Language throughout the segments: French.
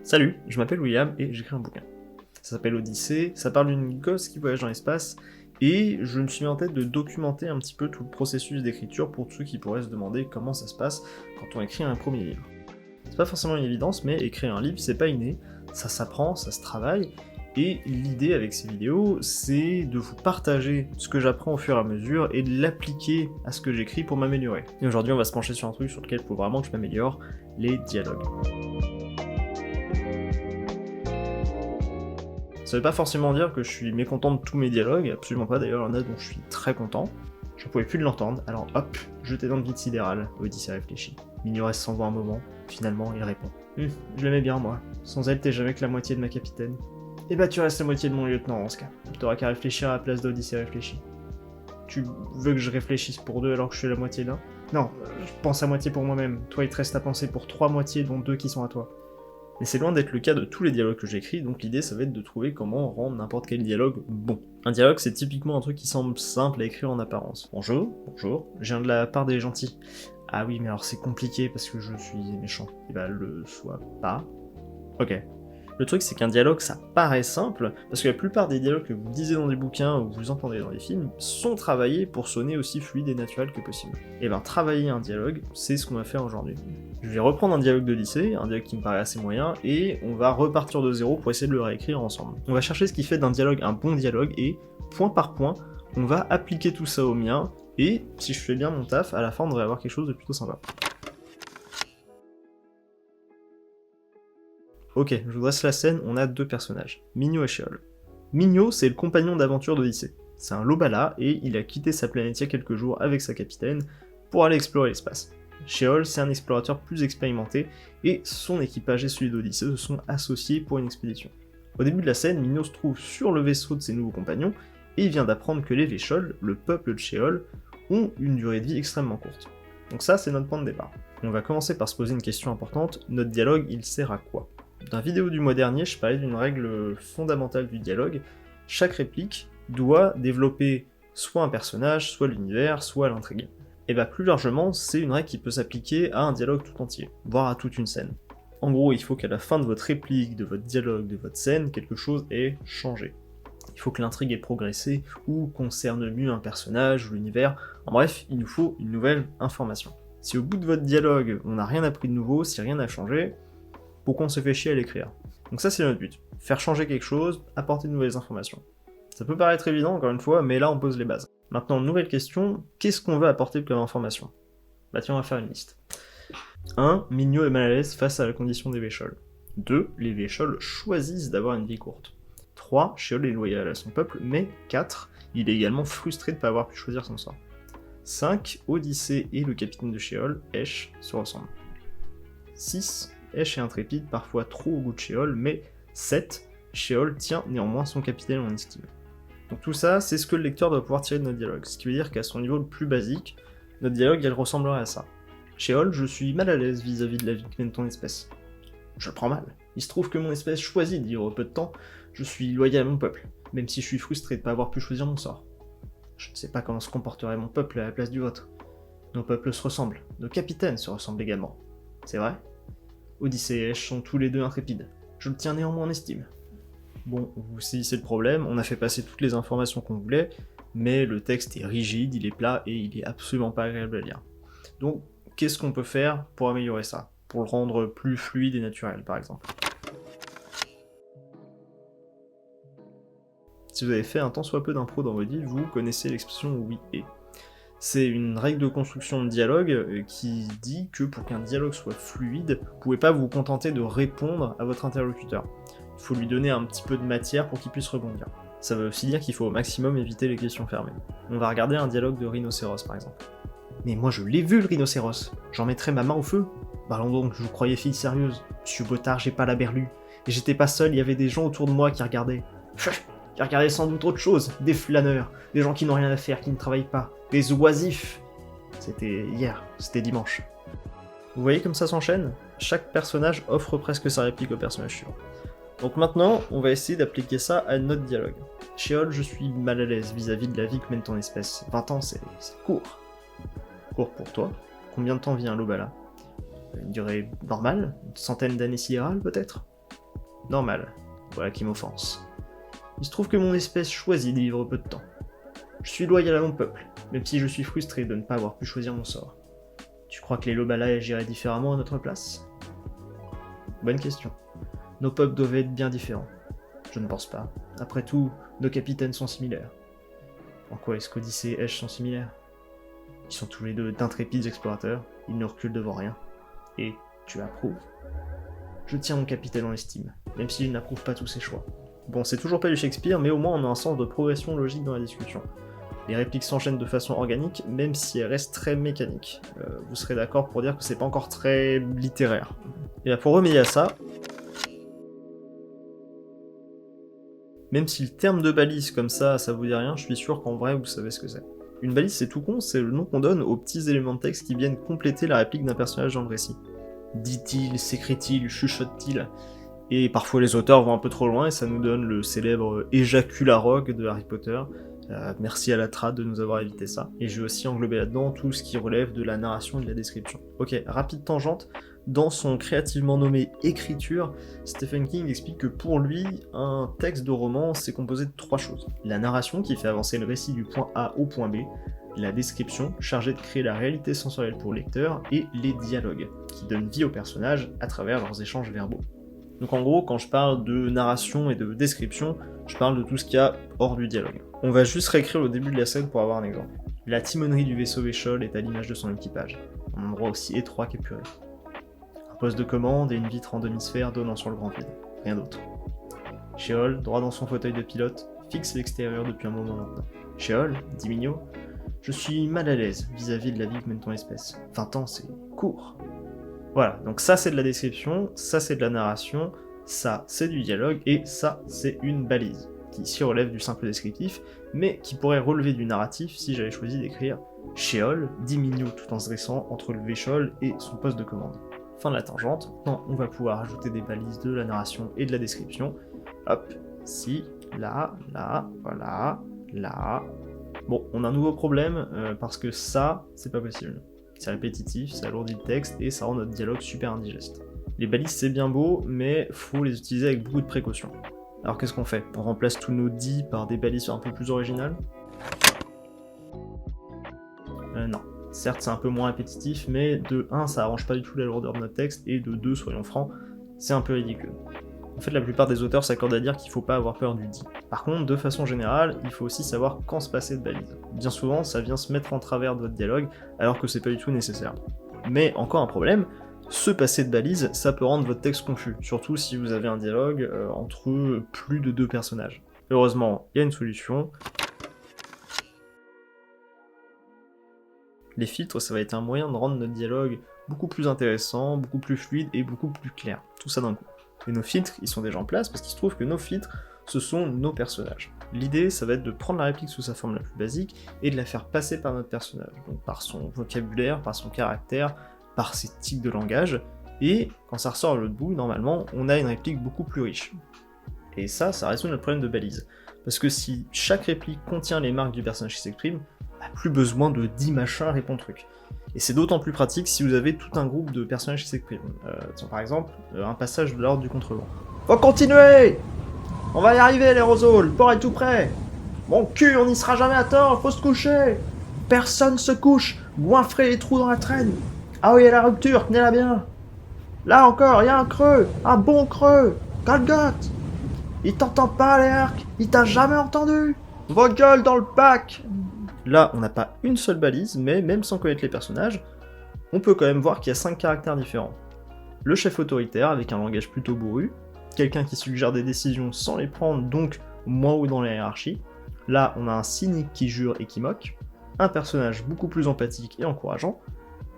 Salut, je m'appelle William et j'écris un bouquin. Ça s'appelle Odyssée, ça parle d'une gosse qui voyage dans l'espace, et je me suis mis en tête de documenter un petit peu tout le processus d'écriture pour ceux qui pourraient se demander comment ça se passe quand on écrit un premier livre. C'est pas forcément une évidence, mais écrire un livre c'est pas inné, ça s'apprend, ça se travaille, et l'idée avec ces vidéos, c'est de vous partager ce que j'apprends au fur et à mesure et de l'appliquer à ce que j'écris pour m'améliorer. Et aujourd'hui on va se pencher sur un truc sur lequel il faut vraiment que je m'améliore, les dialogues. Ça veut pas forcément dire que je suis mécontent de tous mes dialogues, absolument pas, d'ailleurs il y en a dont je suis très content. Je pouvais plus de l'entendre, alors hop, jeté dans le vide sidéral, Odyssée réfléchit. Mignon reste sans voix un moment, finalement il répond. Je l'aimais bien moi, sans elle t'es jamais que la moitié de ma capitaine. Et bah tu restes la moitié de mon lieutenant en ce cas, t'auras qu'à réfléchir à la place d'Odyssée réfléchit. Tu veux que je réfléchisse pour deux alors que je suis la moitié d'un? Non, je pense à moitié pour moi-même, toi il te reste à penser pour trois moitiés dont deux qui sont à toi. Mais c'est loin d'être le cas de tous les dialogues que j'écris, donc l'idée ça va être de trouver comment rendre n'importe quel dialogue bon. Un dialogue c'est typiquement un truc qui semble simple à écrire en apparence. Bonjour, je viens de la part des gentils. Ah oui mais alors c'est compliqué parce que je suis méchant. Et bah le sois pas. Ok. Le truc c'est qu'un dialogue ça paraît simple, parce que la plupart des dialogues que vous lisez dans des bouquins ou que vous entendez dans des films sont travaillés pour sonner aussi fluide et naturel que possible. Et ben travailler un dialogue, c'est ce qu'on va faire aujourd'hui. Je vais reprendre un dialogue d'Odyssée, un dialogue qui me paraît assez moyen, et on va repartir de zéro pour essayer de le réécrire ensemble. On va chercher ce qui fait d'un dialogue un bon dialogue, et point par point, on va appliquer tout ça au mien, et si je fais bien mon taf, à la fin on devrait avoir quelque chose de plutôt sympa. Ok, je vous dresse la scène, on a deux personnages, Mignon et Sheol. Mignon, c'est le compagnon d'aventure d'Odyssée. C'est un Lobala, et il a quitté sa planète il y a quelques jours avec sa capitaine pour aller explorer l'espace. Sheol, c'est un explorateur plus expérimenté, et son équipage et celui d'Odyssée se sont associés pour une expédition. Au début de la scène, Mignon se trouve sur le vaisseau de ses nouveaux compagnons, et il vient d'apprendre que les Véschols, le peuple de Sheol, ont une durée de vie extrêmement courte. Donc ça, c'est notre point de départ. On va commencer par se poser une question importante, notre dialogue, il sert à quoi? Dans la vidéo du mois dernier, je parlais d'une règle fondamentale du dialogue. Chaque réplique doit développer soit un personnage, soit l'univers, soit l'intrigue. Et bah plus largement, c'est une règle qui peut s'appliquer à un dialogue tout entier, voire à toute une scène. En gros, il faut qu'à la fin de votre réplique, de votre dialogue, de votre scène, quelque chose ait changé. Il faut que l'intrigue ait progressé, ou concerne mieux un personnage ou l'univers, en bref, il nous faut une nouvelle information. Si au bout de votre dialogue, on n'a rien appris de nouveau, si rien n'a changé, pourquoi on se fait chier à l'écrire? Donc ça c'est notre but, faire changer quelque chose, apporter de nouvelles informations. Ça peut paraître évident encore une fois, mais là on pose les bases. Maintenant, nouvelle question, qu'est-ce qu'on veut apporter comme information? Bah tiens, on va faire une liste. 1. Mignon est mal à l'aise face à la condition des Véschols. 2. Les Véschols choisissent d'avoir une vie courte. 3. Sheol est loyal à son peuple, mais 4. Il est également frustré de ne pas avoir pu choisir son sort. 5. Odyssée et le capitaine de Sheol, Esh, se ressemblent. 6. Esh est intrépide, parfois trop au goût de Sheol, mais 7. Sheol tient néanmoins son capitaine en estime. Donc tout ça, c'est ce que le lecteur doit pouvoir tirer de notre dialogue, ce qui veut dire qu'à son niveau le plus basique, notre dialogue, elle ressemblerait à ça. Sheol, je suis mal à l'aise vis-à-vis de la vie que mène ton espèce. Je le prends mal. Il se trouve que mon espèce choisit de vivre peu de temps, je suis loyal à mon peuple, même si je suis frustré de ne pas avoir pu choisir mon sort. Je ne sais pas comment se comporterait mon peuple à la place du vôtre. Nos peuples se ressemblent, nos capitaines se ressemblent également. C'est vrai ? Odyssée et Esh sont tous les deux intrépides. Je le tiens néanmoins en estime. Bon, vous saisissez le problème, on a fait passer toutes les informations qu'on voulait, mais le texte est rigide, il est plat et il est absolument pas agréable à lire. Donc, qu'est-ce qu'on peut faire pour améliorer ça? Pour le rendre plus fluide et naturel, par exemple. Si vous avez fait un tant soit peu d'impro dans votre vie, vous connaissez l'expression oui et. C'est une règle de construction de dialogue qui dit que pour qu'un dialogue soit fluide, vous pouvez pas vous contenter de répondre à votre interlocuteur. Il faut lui donner un petit peu de matière pour qu'il puisse rebondir. Ça veut aussi dire qu'il faut au maximum éviter les questions fermées. On va regarder un dialogue de rhinocéros par exemple. Mais moi je l'ai vu le rhinocéros, j'en mettrai ma main au feu. Bah allons donc, je vous croyais fille sérieuse. Monsieur Bottard, j'ai pas la berlue. Et j'étais pas seul, il y avait des gens autour de moi qui regardaient. Qui regardaient sans doute autre chose, des flâneurs, des gens qui n'ont rien à faire, qui ne travaillent pas, des oisifs. C'était hier, c'était dimanche. Vous voyez comme ça s'enchaîne? Chaque personnage offre presque sa réplique au personnage suivant. Donc maintenant, on va essayer d'appliquer ça à notre dialogue. Sheol, je suis mal à l'aise vis-à-vis de la vie que mène ton espèce. 20 ans, c'est court. Court pour toi. Combien de temps vit un Lobala? Une durée normale? Une centaine d'années sidérales peut-être? Normal. Voilà qui m'offense. Il se trouve que mon espèce choisit de vivre peu de temps. Je suis loyal à mon peuple, même si je suis frustré de ne pas avoir pu choisir mon sort. Tu crois que les Lobala agiraient différemment à notre place? Bonne question. Nos peuples doivent être bien différents. Je ne pense pas. Après tout, nos capitaines sont similaires. En quoi est-ce qu'Odyssée et Ash sont similaires? Ils sont tous les deux d'intrépides explorateurs, ils ne reculent devant rien. Et tu approuves? Je tiens mon capitaine en estime, même s'il n'approuve pas tous ses choix. Bon, c'est toujours pas du Shakespeare, mais au moins on a un sens de progression logique dans la discussion. Les répliques s'enchaînent de façon organique, même si elles restent très mécaniques. Vous serez d'accord pour dire que c'est pas encore très littéraire. Et là, pour remédier à ça, même si le terme de balise comme ça vous dit rien, je suis sûr qu'en vrai vous savez ce que c'est. Une balise c'est tout con, c'est le nom qu'on donne aux petits éléments de texte qui viennent compléter la réplique d'un personnage dans le récit. Dit-il, s'écrit-il, chuchote-t-il. Et parfois les auteurs vont un peu trop loin et ça nous donne le célèbre éjacularogue de Harry Potter. Merci à la trad de nous avoir évité ça. Et je vais aussi englober là-dedans tout ce qui relève de la narration et de la description. Ok, rapide tangente. Dans son créativement nommé Écriture, Stephen King explique que pour lui, un texte de roman, c'est composé de 3 choses. La narration qui fait avancer le récit du point A au point B, la description, chargée de créer la réalité sensorielle pour le lecteur, et les dialogues, qui donnent vie aux personnages à travers leurs échanges verbaux. Donc en gros, quand je parle de narration et de description, je parle de tout ce qu'il y a hors du dialogue. On va juste réécrire le début de la scène pour avoir un exemple. La timonerie du vaisseau Véchol est à l'image de son équipage, un endroit aussi étroit qu'épuré. Un poste de commande et une vitre en demi-sphère donnant sur le grand vide, rien d'autre. Sheol, droit dans son fauteuil de pilote, fixe l'extérieur depuis un moment maintenant. Sheol, dit Mignot, je suis mal à l'aise vis-à-vis de la vie que mène ton espèce. 20 ans, c'est court. Voilà, donc ça c'est de la description, ça c'est de la narration, ça c'est du dialogue, et ça c'est une balise, qui ici relève du simple descriptif, mais qui pourrait relever du narratif si j'avais choisi d'écrire Sheol, dit Mignot tout en se dressant entre le Véchol et son poste de commande. Fin de la tangente, maintenant on va pouvoir ajouter des balises de la narration et de la description. Hop, ici, là, voilà, là. Bon, on a un nouveau problème, parce que ça, c'est pas possible. C'est répétitif, ça alourdit le texte, et ça rend notre dialogue super indigeste. Les balises c'est bien beau, mais faut les utiliser avec beaucoup de précaution. Alors qu'est-ce qu'on fait? On remplace tous nos dits par des balises un peu plus originales? Non. Certes, c'est un peu moins répétitif, mais de 1, ça arrange pas du tout la lourdeur de notre texte, et de 2, soyons francs, c'est un peu ridicule. En fait, la plupart des auteurs s'accordent à dire qu'il faut pas avoir peur du dit. Par contre, de façon générale, il faut aussi savoir quand se passer de balise. Bien souvent, ça vient se mettre en travers de votre dialogue, alors que c'est pas du tout nécessaire. Mais encore un problème, se passer de balise, ça peut rendre votre texte confus, surtout si vous avez un dialogue entre plus de 2 personnages. Heureusement, il y a une solution. Les filtres, ça va être un moyen de rendre notre dialogue beaucoup plus intéressant, beaucoup plus fluide et beaucoup plus clair. Tout ça d'un coup. Et nos filtres, ils sont déjà en place parce qu'il se trouve que nos filtres, ce sont nos personnages. L'idée, ça va être de prendre la réplique sous sa forme la plus basique et de la faire passer par notre personnage. Donc par son vocabulaire, par son caractère, par ses tics de langage. Et quand ça ressort à l'autre bout, normalement, on a une réplique beaucoup plus riche. Et ça résout notre problème de balise. Parce que si chaque réplique contient les marques du personnage qui s'exprime, plus besoin de 10 machins répond truc. Et c'est d'autant plus pratique si vous avez tout un groupe de personnages qui s'expriment. Tiens, par exemple, un passage de l'ordre du contrevent. Faut continuer! On va y arriver les roseaux, le port est tout prêt! Mon cul, on n'y sera jamais à tort, faut se coucher! Personne se couche, goinfrez les trous dans la traîne! Ah oui, il y a la rupture, tenez-la bien! Là encore, il y a un creux, un bon creux! Golgoth! Il t'entend pas, Léarque! Il t'a jamais entendu! Vos gueules dans le bac! Là, on n'a pas une seule balise, mais même sans connaître les personnages, on peut quand même voir qu'il y a 5 caractères différents. Le chef autoritaire, avec un langage plutôt bourru, quelqu'un qui suggère des décisions sans les prendre, donc moins haut dans la hiérarchie. Là, on a un cynique qui jure et qui moque, un personnage beaucoup plus empathique et encourageant,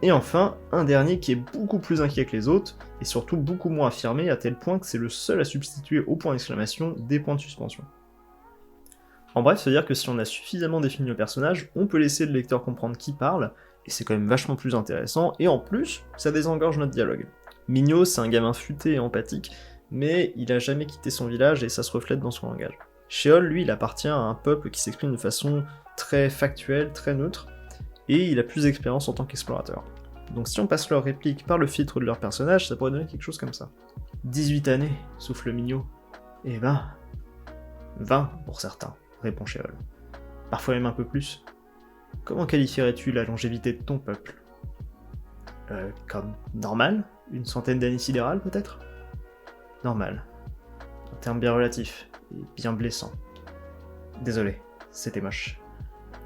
et enfin, un dernier qui est beaucoup plus inquiet que les autres, et surtout beaucoup moins affirmé, à tel point que c'est le seul à substituer au point d'exclamation des points de suspension. En bref, ça veut dire que si on a suffisamment défini le personnage, on peut laisser le lecteur comprendre qui parle, et c'est quand même vachement plus intéressant, et en plus, ça désengorge notre dialogue. Mignot, c'est un gamin futé et empathique, mais il a jamais quitté son village et ça se reflète dans son langage. Sheol, lui, il appartient à un peuple qui s'exprime de façon très factuelle, très neutre, et il a plus d'expérience en tant qu'explorateur. Donc si on passe leur réplique par le filtre de leur personnage, ça pourrait donner quelque chose comme ça. 18 années, souffle Mignot. Eh ben, 20 pour certains, répond Sheol. Parfois même un peu plus. Comment qualifierais-tu la longévité de ton peuple ? Comme normal ? Une centaine d'années sidérales peut-être ? Normal. Un terme bien relatif, et bien blessant. Désolé, c'était moche.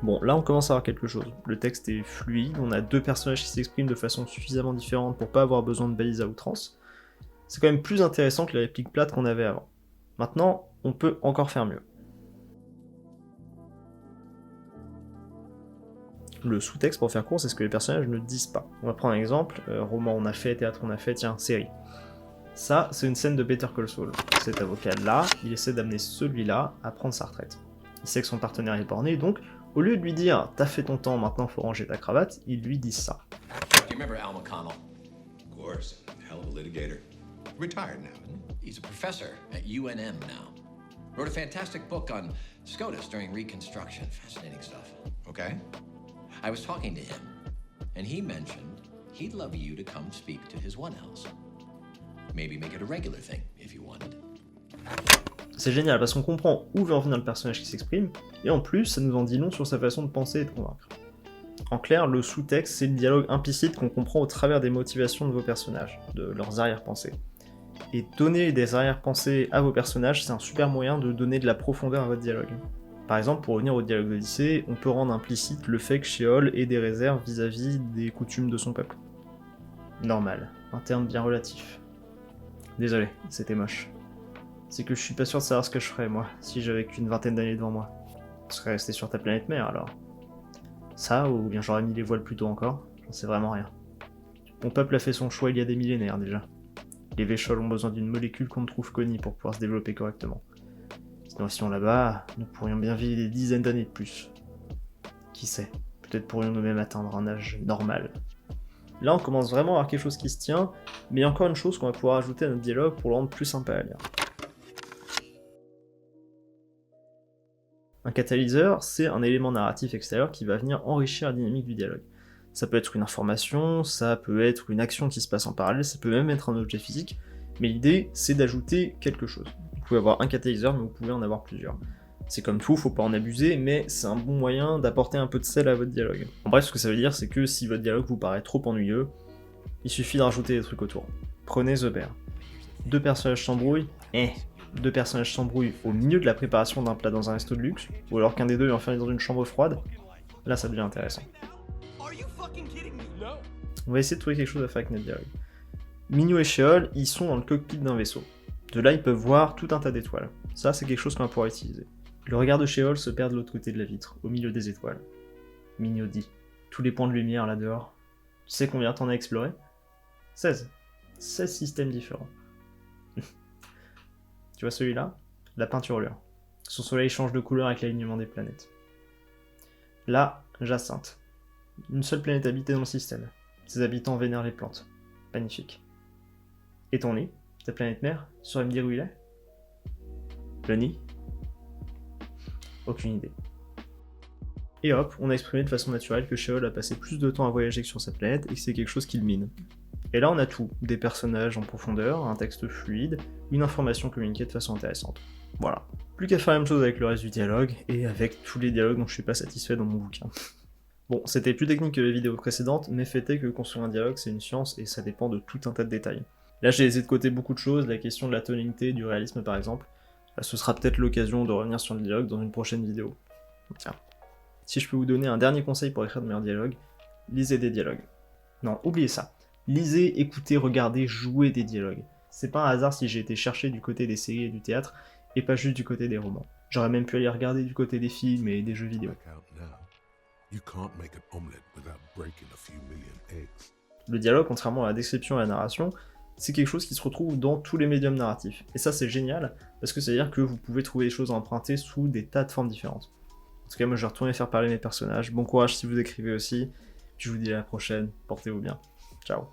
Bon, là on commence à avoir quelque chose. Le texte est fluide, on a deux personnages qui s'expriment de façon suffisamment différente pour pas avoir besoin de balises à outrance. C'est quand même plus intéressant que les répliques plates qu'on avait avant. Maintenant, on peut encore faire mieux. Le sous-texte, pour faire court, c'est ce que les personnages ne disent pas. On va prendre un exemple, roman on a fait, théâtre on a fait, tiens, série. Ça, c'est une scène de Better Call Saul. Cet avocat-là, il essaie d'amener celui-là à prendre sa retraite. Il sait que son partenaire est borné, donc au lieu de lui dire « t'as fait ton temps, maintenant faut ranger ta cravate », il lui dit ça. You remember Al McConnell? Of course, hell of a litigator. Retired now, isn't he? He's a professor at UNM now. Wrote a fantastic book on SCOTUS during Reconstruction. Fascinating stuff. Okay. I was talking to him, and he mentioned he'd love you to come speak to his One House. Maybe make it a regular thing, if you wanted. C'est génial parce qu'on comprend où veut en venir le personnage qui s'exprime, et en plus, ça nous en dit long sur sa façon de penser et de convaincre. En clair, le sous-texte, c'est le dialogue implicite qu'on comprend au travers des motivations de vos personnages, de leurs arrière-pensées. Et donner des arrière-pensées à vos personnages, c'est un super moyen de donner de la profondeur à votre dialogue. Par exemple, pour revenir au dialogue d'Odyssée, on peut rendre implicite le fait que Sheol ait des réserves vis-à-vis des coutumes de son peuple. Normal, un terme bien relatif. Désolé, c'était moche. C'est que je suis pas sûr de savoir ce que je ferais, moi, si j'avais qu'une vingtaine d'années devant moi. Je serais resté sur ta planète mère, alors. Ça, ou bien j'aurais mis les voiles plus tôt encore, j'en sais vraiment rien. Mon peuple a fait son choix il y a des millénaires, déjà. Les Véchols ont besoin d'une molécule qu'on ne trouve qu'au nid pour pouvoir se développer correctement. Sinon, si on là-bas, nous pourrions bien vivre des dizaines d'années de plus. Qui sait, peut-être pourrions-nous même atteindre un âge normal. Là, on commence vraiment à avoir quelque chose qui se tient, mais il y a encore une chose qu'on va pouvoir ajouter à notre dialogue pour le rendre plus sympa à lire. Un catalyseur, c'est un élément narratif extérieur qui va venir enrichir la dynamique du dialogue. Ça peut être une information, ça peut être une action qui se passe en parallèle, ça peut même être un objet physique, mais l'idée, c'est d'ajouter quelque chose. Vous pouvez avoir un catalyseur, mais vous pouvez en avoir plusieurs. C'est comme tout, faut pas en abuser, mais c'est un bon moyen d'apporter un peu de sel à votre dialogue. En bref, ce que ça veut dire, c'est que si votre dialogue vous paraît trop ennuyeux, il suffit de rajouter des trucs autour. Prenez The Bear. Deux personnages s'embrouillent, deux personnages s'embrouillent au milieu de la préparation d'un plat dans un resto de luxe, ou alors qu'un des deux est enfermé dans une chambre froide, là ça devient intéressant. On va essayer de trouver quelque chose à faire avec notre dialogue. Mignot et Sheol, ils sont dans le cockpit d'un vaisseau. De là, ils peuvent voir tout un tas d'étoiles. Ça, c'est quelque chose qu'on va pouvoir utiliser. Le regard de Sheol se perd de l'autre côté de la vitre, au milieu des étoiles. Mignot dit, tous les points de lumière là dehors. Tu sais combien t'en as exploré ? 16. 16 systèmes différents. Tu vois celui-là ? La peinturlure. Son soleil change de couleur avec l'alignement des planètes. Là, Jacinthe. Une seule planète habitée dans le système. Ses habitants vénèrent les plantes. Magnifique. Et ton nid ? Ta planète mère ? Tu saurais me dire où il est ? Le nid ? Aucune idée. Et hop, on a exprimé de façon naturelle que Sheol a passé plus de temps à voyager que sur sa planète et que c'est quelque chose qu'il mine. Et là on a tout, des personnages en profondeur, un texte fluide, une information communiquée de façon intéressante. Voilà. Plus qu'à faire la même chose avec le reste du dialogue, et avec tous les dialogues dont je suis pas satisfait dans mon bouquin. Bon, c'était plus technique que les vidéos précédentes, mais fait est que construire un dialogue c'est une science et ça dépend de tout un tas de détails. Là j'ai laissé de côté beaucoup de choses, la question de la tonalité, du réalisme par exemple. Ce sera peut-être l'occasion de revenir sur le dialogue dans une prochaine vidéo. Tiens. Si je peux vous donner un dernier conseil pour écrire de meilleurs dialogues, lisez des dialogues. Non, oubliez ça. Lisez, écoutez, regardez, jouez des dialogues. C'est pas un hasard si j'ai été chercher du côté des séries et du théâtre, et pas juste du côté des romans. J'aurais même pu aller regarder du côté des films et des jeux vidéo. Le dialogue, contrairement à la description et à la narration, c'est quelque chose qui se retrouve dans tous les médiums narratifs. Et ça c'est génial, parce que ça veut dire que vous pouvez trouver des choses à emprunter sous des tas de formes différentes. En tout cas, moi je vais retourner faire parler mes personnages. Bon courage si vous écrivez aussi. Puis je vous dis à la prochaine, portez-vous bien. Ciao.